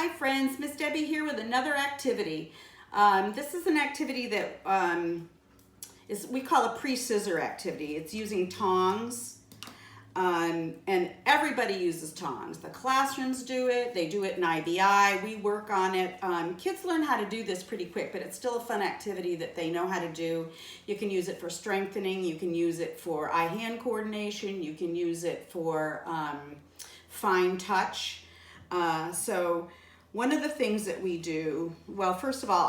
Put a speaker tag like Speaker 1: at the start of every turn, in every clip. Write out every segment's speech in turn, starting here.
Speaker 1: Hi friends, Miss Debbie here with another activity. This is an activity that we call a pre-scissor activity. It's using tongs, and everybody uses tongs. The classrooms do it, they do it in IBI, we work on it. Kids learn how to do this pretty quick, but it's still a fun activity that they know how to do. You can use it for strengthening, you can use it for eye-hand coordination, you can use it for fine touch. So one of the things that we do, well, first of all,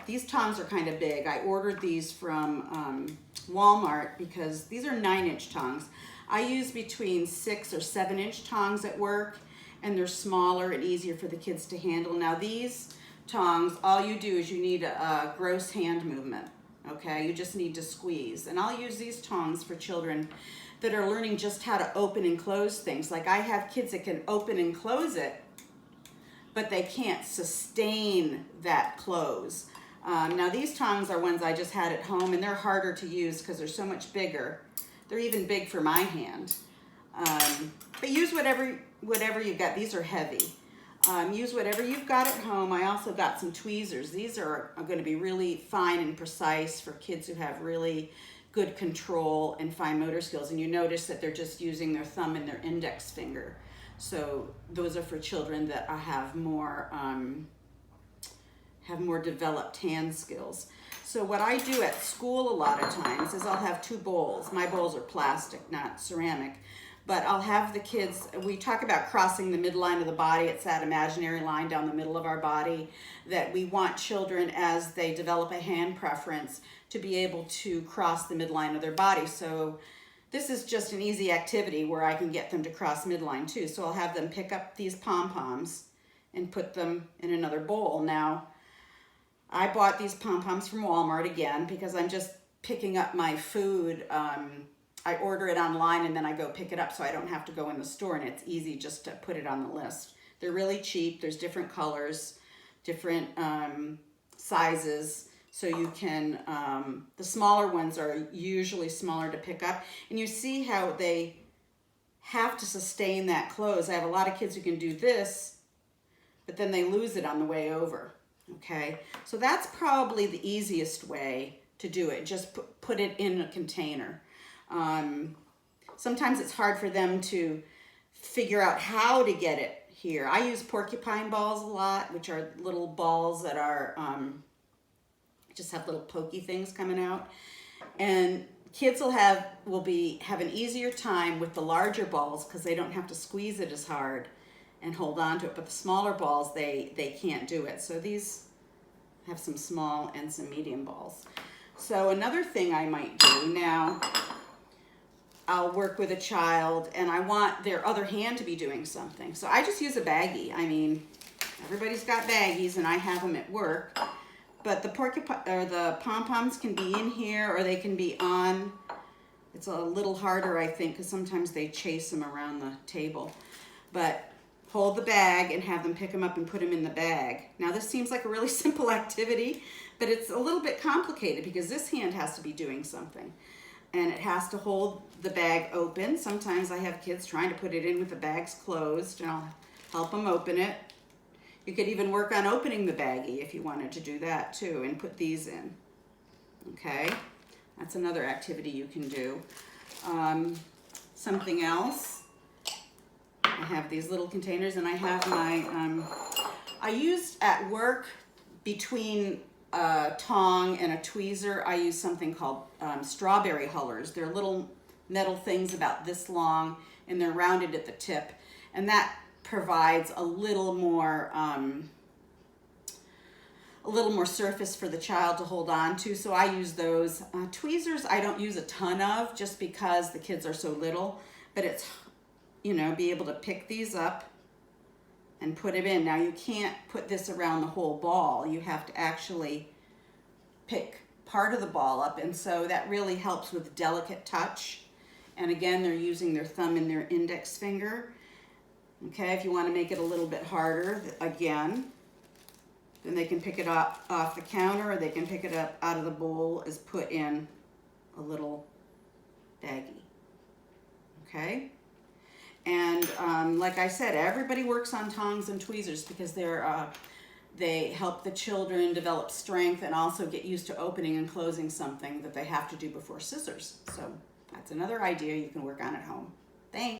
Speaker 1: these tongs are kind of big. I ordered these from Walmart because these are 9-inch tongs. I use between 6 or 7-inch tongs at work, and they're smaller and easier for the kids to handle. Now these tongs, all you do is you need a gross hand movement, okay? You just need to squeeze. And I'll use these tongs for children that are learning just how to open and close things. Like I have kids that can open and close it, but they can't sustain that close. Now these tongs are ones I just had at home, and they're harder to use because they're so much bigger. They're even big for my hand. But use whatever you've got. These are heavy. Use whatever you've got at home. I also got some tweezers. These are going to be really fine and precise for kids who have really good control and fine motor skills. And you notice that they're just using their thumb and their index finger. So those are for children that have more developed hand skills. So what I do at school a lot of times is I'll have 2 bowls. My bowls are plastic, not ceramic. But I'll have the kids, we talk about crossing the midline of the body. It's that imaginary line down the middle of our body that we want children, as they develop a hand preference, to be able to cross the midline of their body. So this is just an easy activity where I can get them to cross midline too. So I'll have them pick up these pom-poms and put them in another bowl. Now, I bought these pom-poms from Walmart again because I'm just picking up my food. I order it online and then I go pick it up so I don't have to go in the store, and it's easy just to put it on the list. They're really cheap. There's different colors, different sizes. So you can, the smaller ones are usually smaller to pick up. And you see how they have to sustain that close. I have a lot of kids who can do this, but then they lose it on the way over, okay? So that's probably the easiest way to do it. Just put it in a container. Sometimes it's hard for them to figure out how to get it here. I use porcupine balls a lot, which are little balls that are, just have little pokey things coming out, and kids will have an easier time with the larger balls because they don't have to squeeze it as hard and hold on to it. But the smaller balls, they can't do it. So these have some small and some medium balls. So another thing I might do now, I'll work with a child and I want their other hand to be doing something. So I just use a baggie. I mean, everybody's got baggies and I have them at work. But the pom-poms can be in here or they can be on. It's a little harder, I think, because sometimes they chase them around the table. But hold the bag and have them pick them up and put them in the bag. Now this seems like a really simple activity, but it's a little bit complicated because this hand has to be doing something. And it has to hold the bag open. Sometimes I have kids trying to put it in with the bags closed, and I'll help them open it. You could even work on opening the baggie if you wanted to do that too, and put these in, okay? That's another activity you can do. Something else, I have these little containers, and I have my, I used at work between a tong and a tweezer, I use something called strawberry hullers. They're little metal things about this long, and they're rounded at the tip, and that provides a little more surface for the child to hold on to. So I use those. Tweezers I don't use a ton of just because the kids are so little, but it's, be able to pick these up and put it in. Now you can't put this around the whole ball. You have to actually pick part of the ball up, and so that really helps with delicate touch. And again, they're using their thumb and their index finger. Okay, if you want to make it a little bit harder, again, then they can pick it up off the counter, or they can pick it up out of the bowl as put in a little baggie. Okay? And like I said, everybody works on tongs and tweezers because they help the children develop strength and also get used to opening and closing something that they have to do before scissors. So that's another idea you can work on at home. Thanks.